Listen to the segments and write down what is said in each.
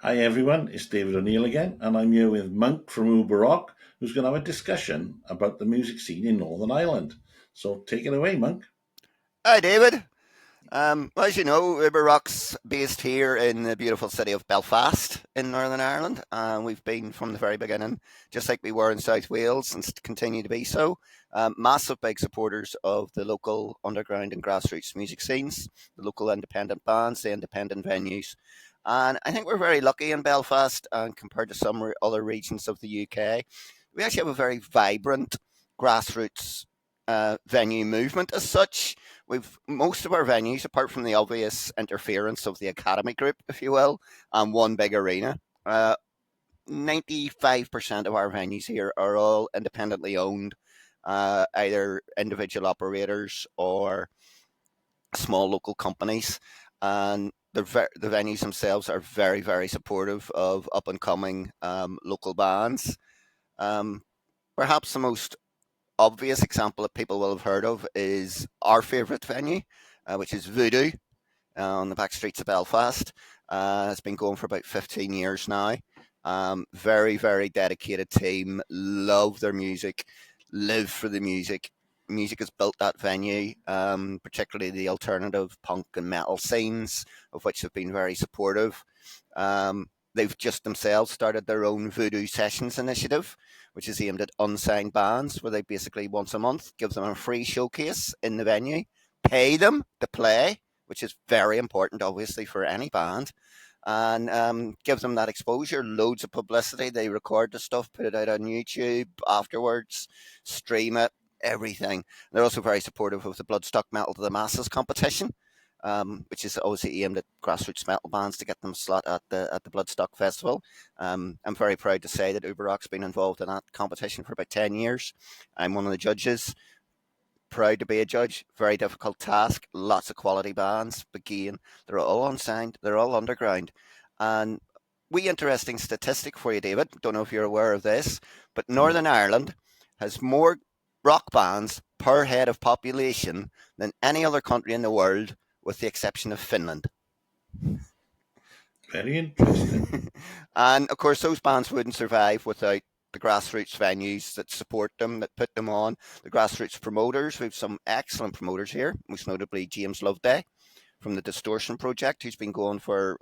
Hi everyone, it's David O'Neill again, and I'm here with Monk from Uberrock, who's going to have a discussion about the music scene in Northern Ireland. So take it away, Monk. Hi, David. As you know, Uberrock's based here in the beautiful city of Belfast in Northern Ireland. We've been from the very beginning, just like we were in South Wales and continue to be so. Massive big supporters of the local underground and grassroots music scenes, the local independent bands, the independent venues. And I think we're very lucky in Belfast, compared to some other regions of the UK. We actually have a very vibrant grassroots venue movement as such. We've most of our venues, apart from the obvious interference of the academy group, if you will, and one big arena. 95% of our venues here are all independently owned, either individual operators or small local companies, and the venues themselves are very, very supportive of up and coming local bands. Um, Perhaps the most obvious example that people will have heard of is our favourite venue, which is Voodoo on the back streets of Belfast. It's been going for about 15 years now. Very, very dedicated team, love their music, live for the music. Music has built that venue, particularly the alternative punk and metal scenes, of which have been very supportive. They've just themselves started their own Voodoo Sessions initiative, which is aimed at unsigned bands, where they basically once a month give them a free showcase in the venue, pay them to play, which is very important, obviously, for any band, and give them that exposure, loads of publicity. They record the stuff, put it out on YouTube afterwards, stream it, everything. They're also very supportive of the Bloodstock Metal to the Masses competition, which is obviously aimed at grassroots metal bands to get them a slot at the Bloodstock Festival. I'm very proud to say that Uberrock's been involved in that competition for about 10 years. I'm one of the judges. Proud to be a judge. Very difficult task. Lots of quality bands. But again, they're all unsigned. They're all underground. And we interesting statistic for you, David. Don't know if you're aware of this, but Northern No. Ireland has more rock bands per head of population than any other country in the world, with the exception of Finland. Very interesting. And of course, those bands wouldn't survive without the grassroots venues that support them, that put them on, the grassroots promoters. We have some excellent promoters here, most notably James Loveday from the Distortion Project, who's been going for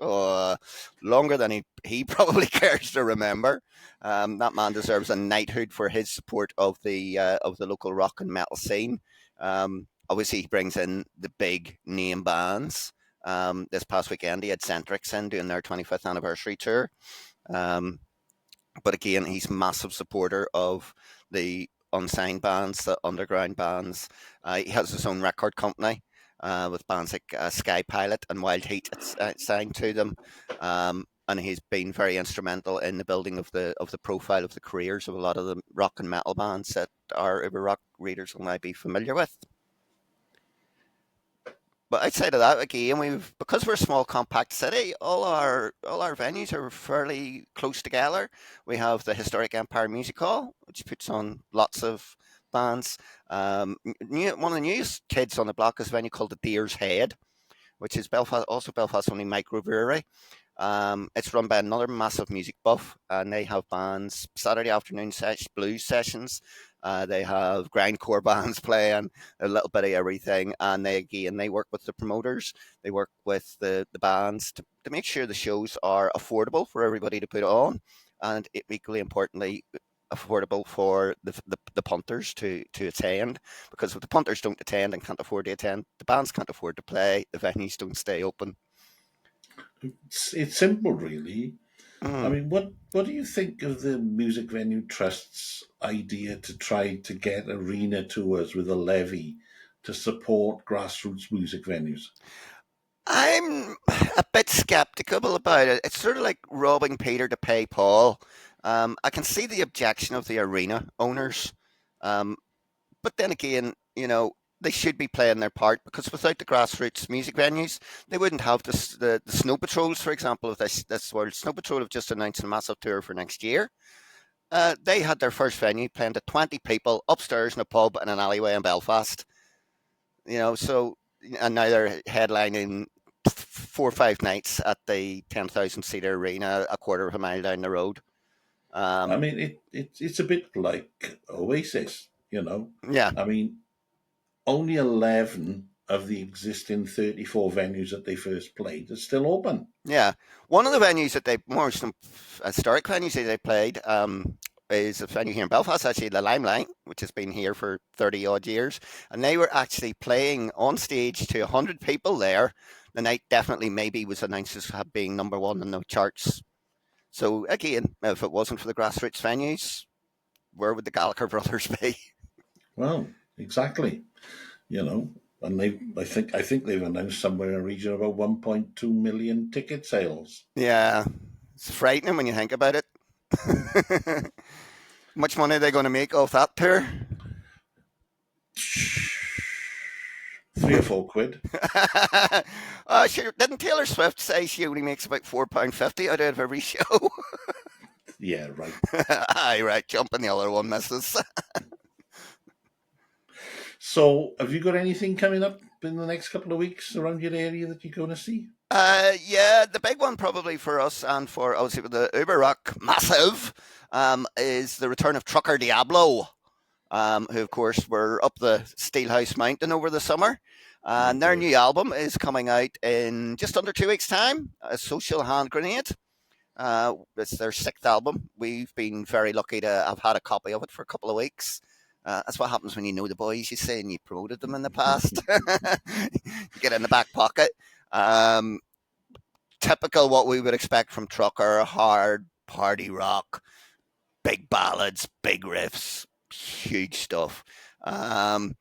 longer than he probably cares to remember. That man deserves a knighthood for his support of the local rock and metal scene. Obviously, he brings in the big name bands. This past weekend, he had Centrix in doing their 25th anniversary tour. Um, but again, he's a massive supporter of the unsigned bands, the underground bands. He has his own record company with bands like Sky Pilot and Wild Heat signed to them. And he's been very instrumental in the building of the profile of the careers of a lot of the rock and metal bands that our Uber Rock readers will now be familiar with. But outside of that, again, we've because we're a small compact city, all our venues are fairly close together. We have the historic Empire Music Hall, which puts on lots of bands. One of the newest kids on the block is a venue called the Deer's Head, which is Belfast only microbrewery. It's run by another massive music buff, and they have bands Saturday afternoon blues sessions. They have grindcore bands playing a little bit of everything, and they work with the promoters. They work with the bands to make sure the shows are affordable for everybody to put on, and equally importantly, affordable for the punters to attend, because if the punters don't attend and can't afford to attend, the bands can't afford to play, the venues don't stay open. It's simple, really. I Mm. mean, what do you think of the Music Venue Trust's idea to try to get arena tours with a levy to support grassroots music venues? I'm a bit skeptical about it. It's sort of like robbing Peter to pay Paul. I can see the objection of the arena owners, um, but then again, they should be playing their part, because without the grassroots music venues, they wouldn't have the Snow Patrols, for example, of this world. Snow Patrol have just announced a massive tour for next year. They had their first venue playing to 20 people upstairs in a pub in an alleyway in Belfast. So and now they're headlining 4 or 5 nights at the 10,000 seater arena, a quarter of a mile down the road. I Um, mean, it's a bit like Oasis, you know. yeah, I mean, only 11 of the existing 34 venues that they first played are still open. yeah. One of the venues that they most historic venues that they played is a venue here in Belfast, actually, the Limelight, which has been here for 30 odd years, and they were actually playing on stage to 100 people there. The night definitely maybe was announced as being number one in the charts. So again, if it wasn't for the grassroots venues, where would the Gallagher brothers be? Well, exactly, you know. And I think they've announced somewhere in a region about 1.2 million ticket sales. Yeah, it's frightening when you think about it. Much money are they going to make off that tour? 3 or 4 quid. Sure, didn't Taylor Swift say she only makes about £4.50 out of every show? Yeah, right. Aye, right, jump on the other one, missus. So, have you got anything coming up in the next couple of weeks around your area that you're going to see? Yeah, the big one probably for us and for obviously with the Uberrock massive is the return of Trucker Diablo, who of course were up the Steelhouse Mountain over the summer. And their Okay. new album is coming out in just under 2 weeks' time, A Social Hand Grenade. It's their sixth album. We've been very lucky to have had a copy of it for a couple of weeks. That's what happens when you know the boys, you say, and you promoted them in the past. You get it in the back pocket. Um, Typical what we would expect from Trucker: hard party rock, big ballads, big riffs, huge stuff. Um,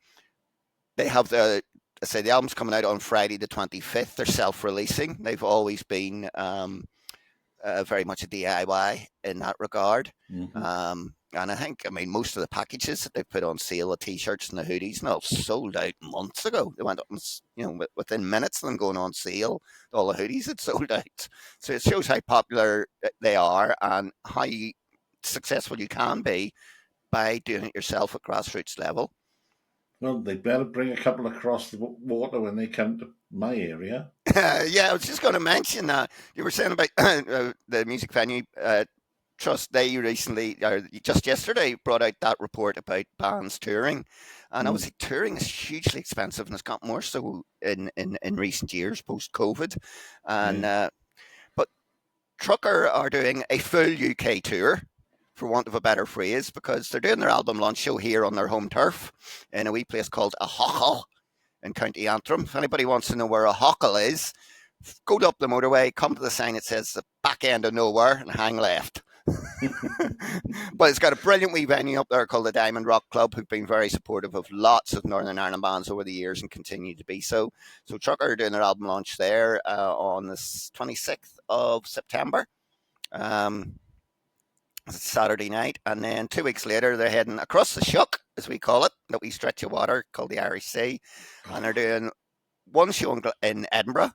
they have I say the album's coming out on Friday the 25th. They're self-releasing. They've always been very much a DIY in that regard. Hmm. And I think, I mean, most of the packages that they've put on sale, the t-shirts and the hoodies, and all sold out months ago. They went up, within minutes of them going on sale, all the hoodies had sold out. So it shows how popular they are and how successful you can be by doing it yourself at grassroots level. Well, they better bring a couple across the water when they come to my area. Yeah, I was just going to mention that you were saying about the music venue trust. They recently, or just yesterday, brought out that report about bands touring, and Mm. obviously touring is hugely expensive, and it's got more so in recent years post COVID. And Yeah. but Trucker are doing a full UK tour, for want of a better phrase, because they're doing their album launch show here on their home turf in a wee place called a Hochel in County Antrim. If anybody wants to know where a Hochel is, go up the motorway, come to the sign that says the back end of nowhere, and hang left. But it's got a brilliant wee venue up there called the Diamond Rock Club, who've been very supportive of lots of Northern Ireland bands over the years and continue to be so. So Trucker are doing their album launch there on the 26th of September. Um, Saturday night, and then 2 weeks later they're heading across the Shuck, as we call it, that wee stretch of water called the Irish Sea, and they're doing one show in Edinburgh,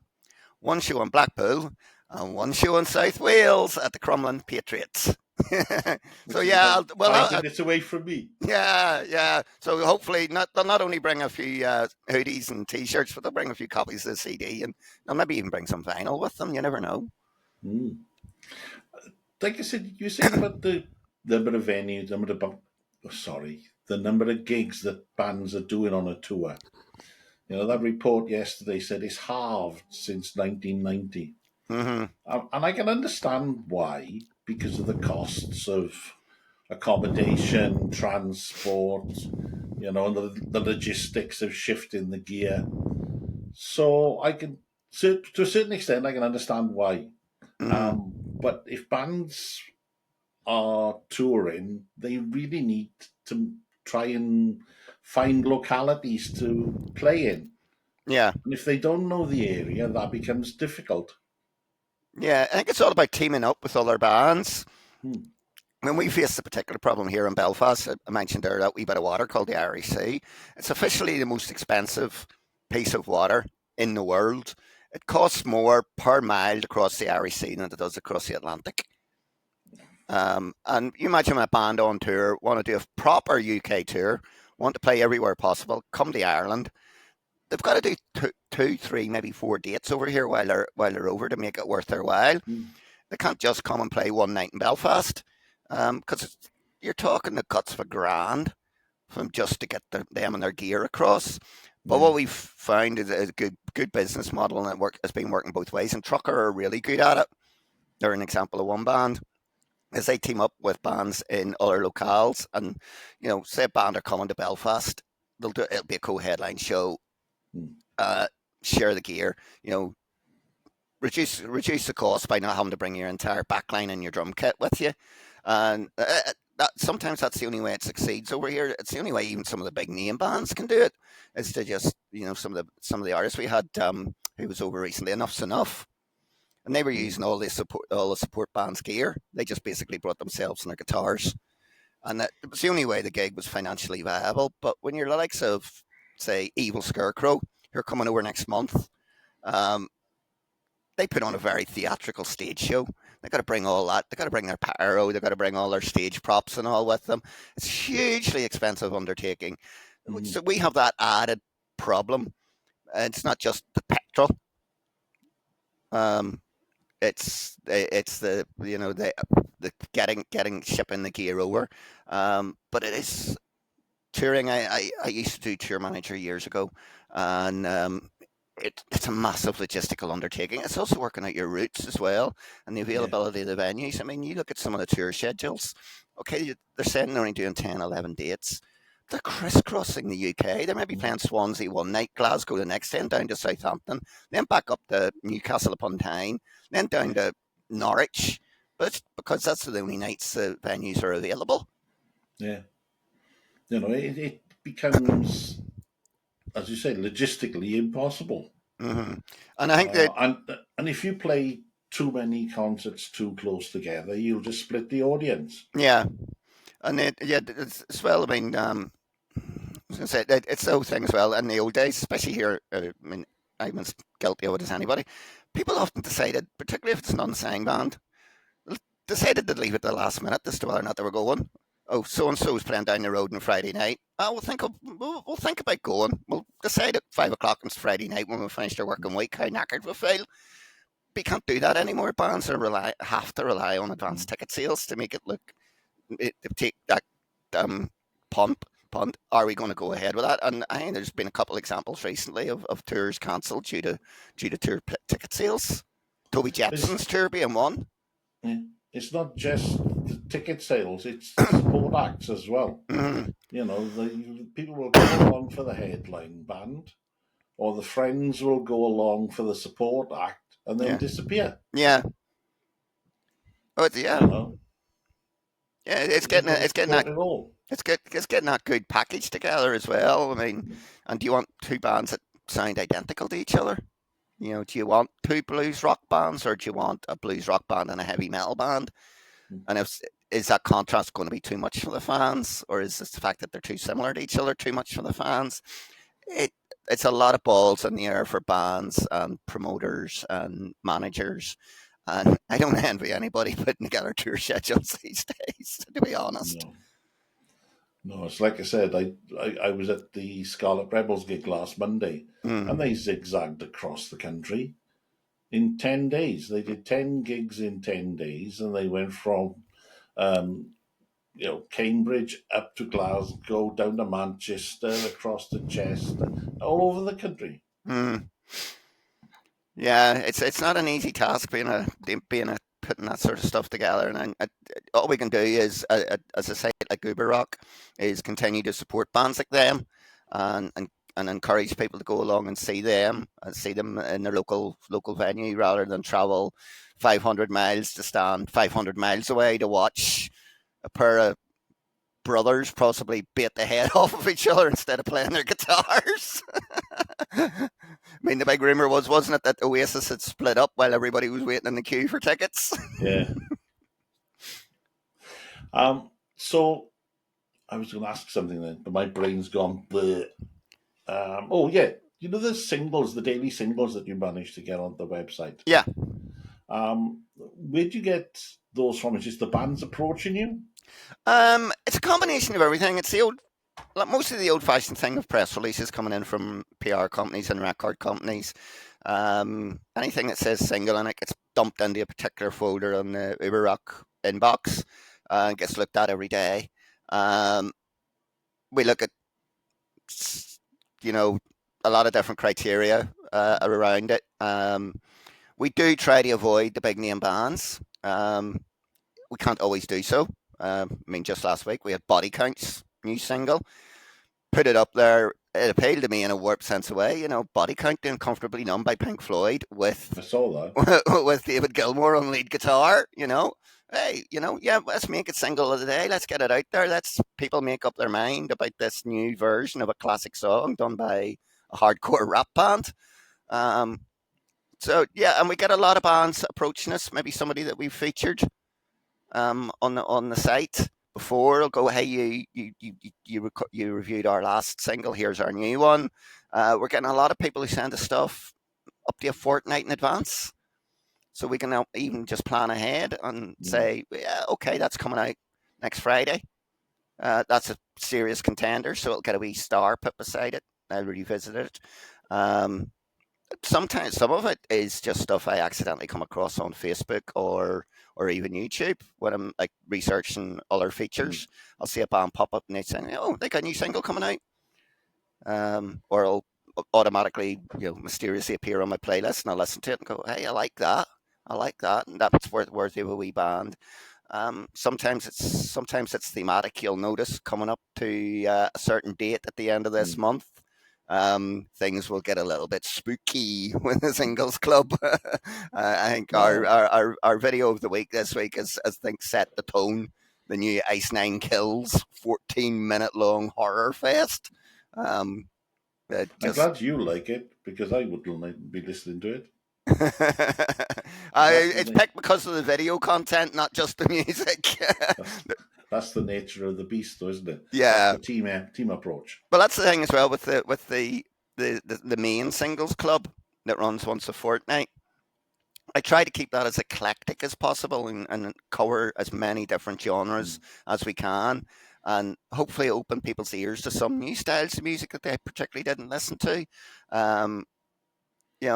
one show in Blackpool, and one show in South Wales at the Crumlin Patriots. So Which is yeah, about 5 minutes away from me. yeah, yeah. So hopefully, they'll not only bring a few hoodies and T-shirts, but they'll bring a few copies of the CD, and they'll maybe even bring some vinyl with them. You never know. Mm. Like I said, you were saying about the number of venues, the number of gigs that bands are doing on a tour. You know, that report yesterday said it's halved since 1990. Hmm. And I can understand why, because of the costs of accommodation, transport, and the logistics of shifting the gear. So to a certain extent, I can understand why. Hmm. But if bands are touring, they really need to try and find localities to play in. Yeah. And if they don't know the area, that becomes difficult. Yeah, I think it's all about teaming up with other bands. Hmm. When we face a particular problem here in Belfast, I mentioned there that wee bit of water called the Irish Sea. It's officially the most expensive piece of water in the world. It costs more per mile to cross the Irish Sea than it does across the Atlantic. And you imagine a band on tour, want to do a proper UK tour, want to play everywhere possible, come to Ireland. they've got to do two, three, maybe 4 dates over here while they're over to make it worth their while. Mm. They can't just come and play one night in Belfast because you're talking the cuts of $1,000 from just to get them and their gear across. But Yeah. what we've found is a good business model, and it's been working both ways. And Trucker are really good at it. They're an example of one band. As they team up with bands in other locales, and say a band are coming to Belfast, it'll be a co-headline show. Mm. Share the gear, reduce the cost by not having to bring your entire backline and your drum kit with you. And sometimes that's the only way it succeeds over here. It's the only way even some of the big name bands can do it, is to just some of the artists we had who was over recently, Enough's Enough, and they were Mm. using all the support bands gear. They just basically brought themselves and their guitars, and it was the only way the gig was financially viable. But when you're the likes of, say, Evil Scarecrow, who are coming over next month, um, they put on a very theatrical stage show. They got to bring all that. They got to bring their pyro. They got to bring all their stage props and all with them. It's a hugely expensive undertaking. Mm. So we have that added problem. It's not just the petrol. Um, it's the getting shipping the gear over. But it is touring. I used to do tour manager years ago, and it's a massive logistical undertaking. It's also working out your routes as well and the Yeah. availability of the venues. I mean, you look at some of the tour schedules. Okay, they're saying they're only doing 10, 11 dates. They're crisscrossing the UK. They might be Mm. playing Swansea one night, Glasgow the next, then down to Southampton, then back up to Newcastle upon Tyne, then down Yeah. to Norwich. But it's because that's the only nights the venues are available. Yeah. It becomes, as you say, logistically impossible. Hmm. And I think that, And if you play too many concerts too close together, you'll just split the audience. yeah, and it's, as well. I mean, I was going to say it's the whole thing as well. In the old days, especially here, I mean, I'm as guilty of it as anybody. People often decided, particularly if it's an unsigned band, decided to leave it at the last minute as to whether or not they were going. Oh, so and so's playing down the road on Friday night. We'll think about going. We'll decide at 5 o'clock on Friday night when we finish our working week how knackered we feel. But you can't do that anymore. Bands have to rely on advanced Mm. ticket sales to make it look, to take that um, punt. Are we going to go ahead with that? And I think there's been a couple of examples recently of tours cancelled due to ticket sales. Toby It's, Jepson's tour being one. yeah, it's not just the ticket sales; it's the support acts as well. Mhm. The people will come along for the headline band, or the friends will go along for the support act and then Yeah, disappear. yeah. Oh, yeah, You know, yeah. they don't It's getting that support it all. it's getting that good package together as well. I mean, and do you want two bands that sound identical to each other? Do you want two blues rock bands, or do you want a blues rock band and a heavy metal band? And is that contrast going to be too much for the fans, or is this the fact that they're too similar to each other too much for the fans? It it's a lot of balls in the air for bands and promoters and managers, and I don't envy anybody putting together tour schedules these days, to be honest. No, no. It's like I said. I was at the Scarlet Rebels gig last Monday, and Mm, they zigzagged across the country in 10 days. They did 10 gigs in 10 days, and they went from um, Cambridge up to Glasgow, down to Manchester, across to Chester, all over the country. mm. Yeah, it's not an easy task being a putting that sort of stuff together, and all we can do is, as I say, like Uberrock, is continue to support bands like them, and encourage people to go along and see them in their local venue rather than travel 500 miles to stand 500 miles away to watch a pair of brothers possibly beat the head off of each other instead of playing their guitars. I mean, the big rumor wasn't it, that Oasis had split up while everybody was waiting in the queue for tickets? Yeah. So I was going to ask something then, but my brain's gone. Bleh. Oh yeah, the singles, the daily singles that you managed to get on the website. Yeah. Where'd you get those from? Is just the bands approaching you? It's a combination of everything. It's the old. like most of the old-fashioned thing of press releases coming in from PR companies and record companies. Anything that says single in it gets dumped into a particular folder on the Uberrock inbox and gets looked at every day. Um, we look at, you know, a lot of different criteria around it. We do try to avoid the big name bands. We can't always do so. I mean, just last week we had Body Count's new single, put it up there. It appealed to me in a warped sense of way. Body Count doing Comfortably Numb by Pink Floyd with I saw that. with David Gilmour on lead guitar. Hey, yeah, let's make it single of the day. Let's get it out there. Let's people make up their mind about this new version of a classic song done by a hardcore rap band. Um, so yeah, and we get a lot of bands approaching us. Maybe somebody that we've featured on the site before. Will go, hey, you reviewed our last single. Here's our new one. We're getting a lot of people who send us stuff up to a fortnight in advance, so we can now even just plan ahead and Mm. say, yeah, okay, that's coming out next Friday. That's a serious contender, so it'll get a wee star put beside it. I'll revisit it. Um, Sometimes some of it is just stuff I accidentally come across on Facebook or even YouTube when I'm like researching other Mm. features. I'll see a band pop up and they say, "Oh, they got a new single coming out," or it'll automatically, mysteriously appear on my playlist, and I'll listen to it and go, "Hey, I like that. I like that," and that's worthy of a wee band. Sometimes it's thematic. You'll notice coming up to a certain date at the end of this Mm. month, things will get a little bit spooky with the singles club. I think our, Well, our our our video of the week this week is, I think, set the tone. The new Ice Nine Kills 14-minute long horror fest. Um, I'm just glad you like it because I wouldn't be listening to it. That's It's the picked because of the video content, not just the music. that's that's the nature of the beast, though, isn't it? That's Yeah, the team approach. well, that's the thing as well with the main singles club that runs once a fortnight. I try to keep that as eclectic as possible and cover as many different genres Mm. as we can, and hopefully open people's ears to some new styles of music that they particularly didn't listen to. Um,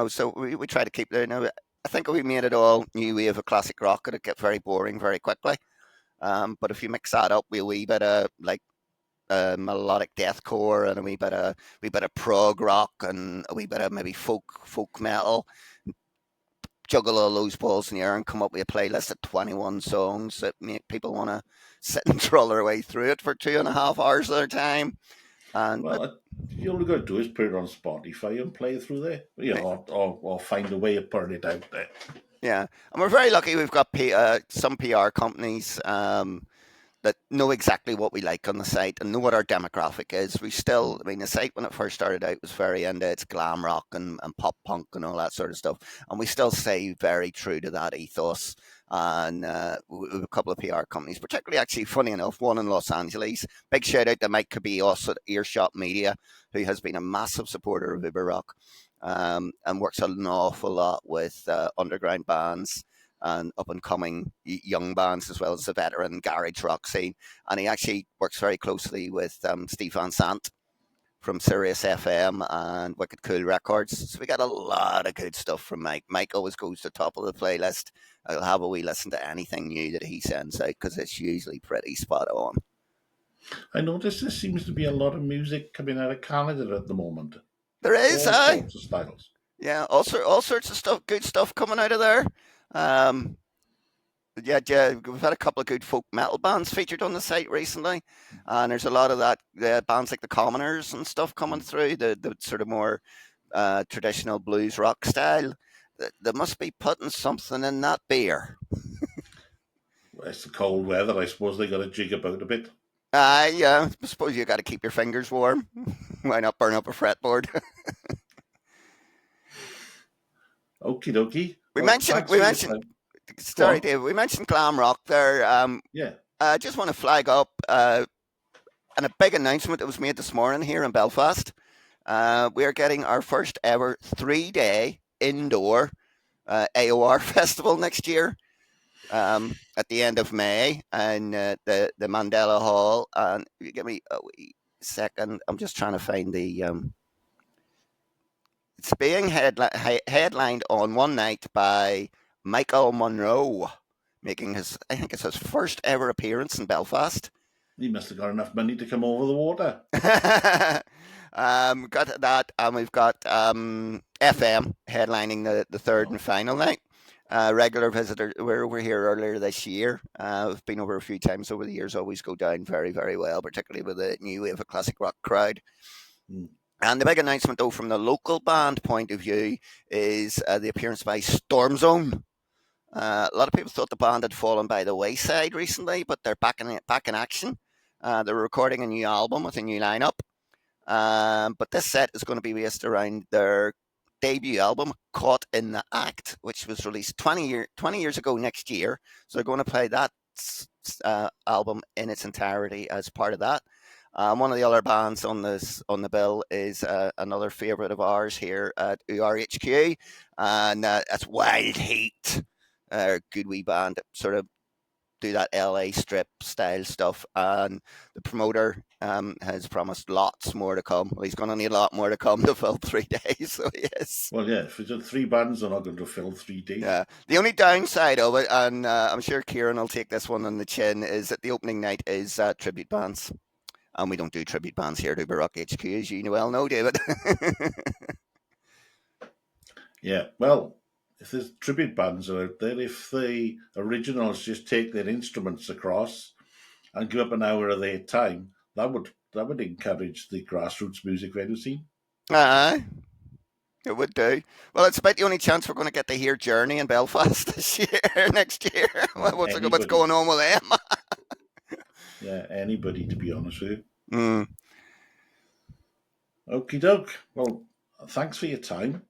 so we try to keep there. Now, I think if we made it all new wave of classic rock, it'd get very boring very quickly. But if you mix that up with a wee bit of like melodic deathcore and a wee bit of prog rock and a wee bit of maybe folk metal, juggle all those balls in the air and come up with a playlist of 21 songs that make people want to sit and troll their way through it for 2.5 hours of their time. And but Well, you only got to do is put it on Spotify and play it through there, or find a way of putting it out there. yeah, and we're very lucky. We've got some PR companies that know exactly what we like on the site and know what our demographic is. I mean, the site when it first started out was very into its glam rock and pop punk and all that sort of stuff. And we still stay very true to that ethos. And we have a couple of PR companies, particularly actually, funny enough, one in Los Angeles. Big shout out to Mike Cabillos at Earshot Media, who has been a massive supporter of Uberrock and works an awful lot with underground bands and up and coming young bands as well as the veteran garage rock scene. And he actually works very closely with Steve Van Sant from Sirius FM and Wicked Cool Records. So we got a lot of good stuff from Mike. Mike always goes to the top of the playlist. I'll have a wee listen to anything new that he sends out because it's usually pretty spot on. I notice there seems to be a lot of music coming out of Canada at the moment, There is, all aye. sorts of styles. Yeah, all sorts of stuff, good stuff coming out of there. Um, yeah, we've had a couple of good folk metal bands featured on the site recently, and there's a lot of that bands like the Commoners and stuff coming Mm. through the sort of more traditional blues rock style. They must be putting something in that beer. It's the cold weather. I suppose they got to jig about a bit. Yeah, I suppose you got to keep your fingers warm. Why not burn up a fretboard? Okie dokie. we Well, mentioned thanks we for your mentioned time. Go sorry, on. Dave. We mentioned glam rock there. Yeah. I just want to flag up and a big announcement that was made this morning here in Belfast. We are getting our first ever 3-day indoor AOR festival next year at the end of May and the Mandela Hall. And you give me a wee second. I'm just trying to find the. It's being headlined on one night by Michael Monroe, making his, I think it's his first ever appearance in Belfast. He must have got enough money to come over the water. Got that, and we've got FM headlining the third and final night. Regular visitor, we were over here earlier this year. We've been over a few times over the years. Always go down very, very well, particularly with the new wave of classic rock crowd. Mm. And the big announcement, though, from the local band point of view, is the appearance by Storm Zone. A lot of people thought the band had fallen by the wayside recently, but they're back in action. They're recording a new album with a new lineup. But this set is going to be based around their debut album, Caught in the Act, which was released 20 years ago next year. So they're going to play that album in its entirety as part of that. One of the other bands on the bill is another favourite of ours here at URHQ, and that's Wild Heat. Good wee band, sort of do that LA strip style stuff, and the promoter has promised lots more to come. Well, he's going to need a lot more to come to fill 3 days. So yes. Well, yeah, if it's 3 bands, they're not going to fill 3 days. Yeah. The only downside of it, and I'm sure Kieran will take this one on the chin, is that the opening night is tribute bands. And we don't do tribute bands here at Uberrock HQ, as you well know, David. Yeah, well, if there's tribute bands out there, if the originals just take their instruments across and give up an hour of their time, that would encourage the grassroots music venue scene. Aye, it would do. Well, it's about the only chance we're going to get to hear Journey in Belfast this year, next year. What's going on with them? Yeah, anybody, to be honest with you. Mm. Okie doke. Well, thanks for your time.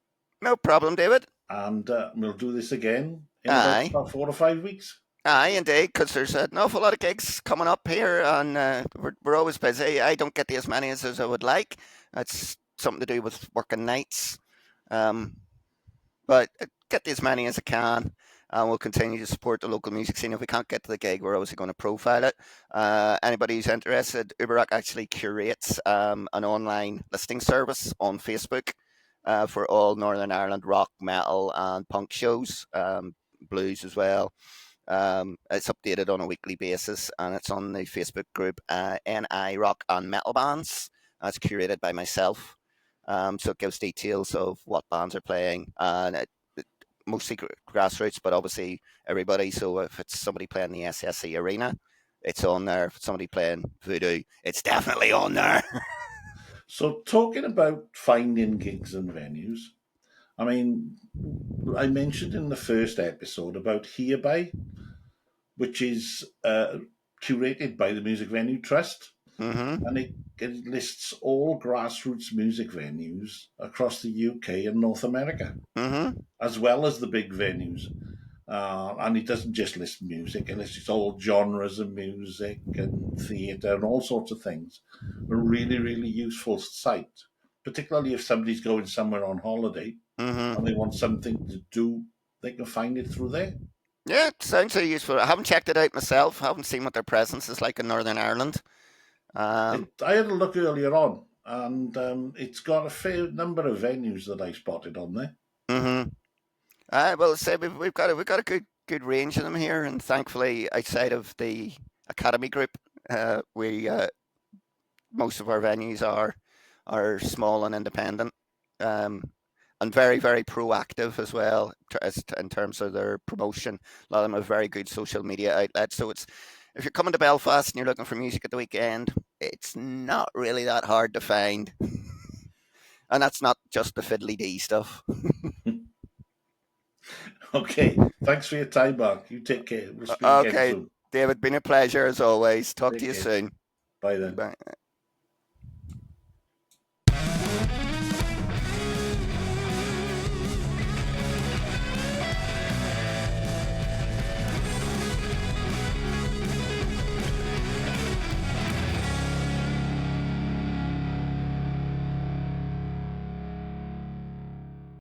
No problem, David. And we'll do this again in about 4 or 5 weeks. Aye, indeed, because there's an awful lot of gigs coming up here, and we're always busy. I don't get as many as I would like. That's something to do with working nights. But I get as many as I can, and we'll continue to support the local music scene. If we can't get to the gig, we're obviously going to profile it. Anybody who's interested, Uberrock actually curates an online listing service on Facebook for all Northern Ireland rock, metal, and punk shows, blues as well. It's updated on a weekly basis, and it's on the Facebook group NI Rock and Metal Bands. It's curated by myself. So it gives details of what bands are playing, and mostly grassroots, but obviously everybody. So if it's somebody playing the SSE Arena, it's on there. If it's somebody playing Voodoo, it's definitely on there. So talking about finding gigs and venues, I mean, I mentioned in the first episode about Hereby, which is curated by the Music Venue Trust. Mm-hmm. And it lists all grassroots music venues across the UK and North America, mm-hmm. as well as the big venues. And it doesn't just list music, it lists all genres of music and theatre and all sorts of things. A really, really useful site, particularly if somebody's going somewhere on holiday Mm-hmm. and they want something to do, they can find it through there. Yeah, it sounds so useful. I haven't checked it out myself. I haven't seen what their presence is like in Northern Ireland. I had a look earlier on, and it's got a fair number of venues that I spotted on there. Mm-hmm. Well, say we've got a good range of them here, and thankfully, outside of the Academy group, we most of our venues are small and independent, and very, very proactive as well in terms of their promotion. A lot of them have very good social media outlets. So it's, if you're coming to Belfast and you're looking for music at the weekend, it's not really that hard to find. And that's not just the fiddly dee stuff. Okay, thanks for your time, Mark. You take care. We'll speak again soon. David, been a pleasure as always. Talk to you soon. Bye then. Bye.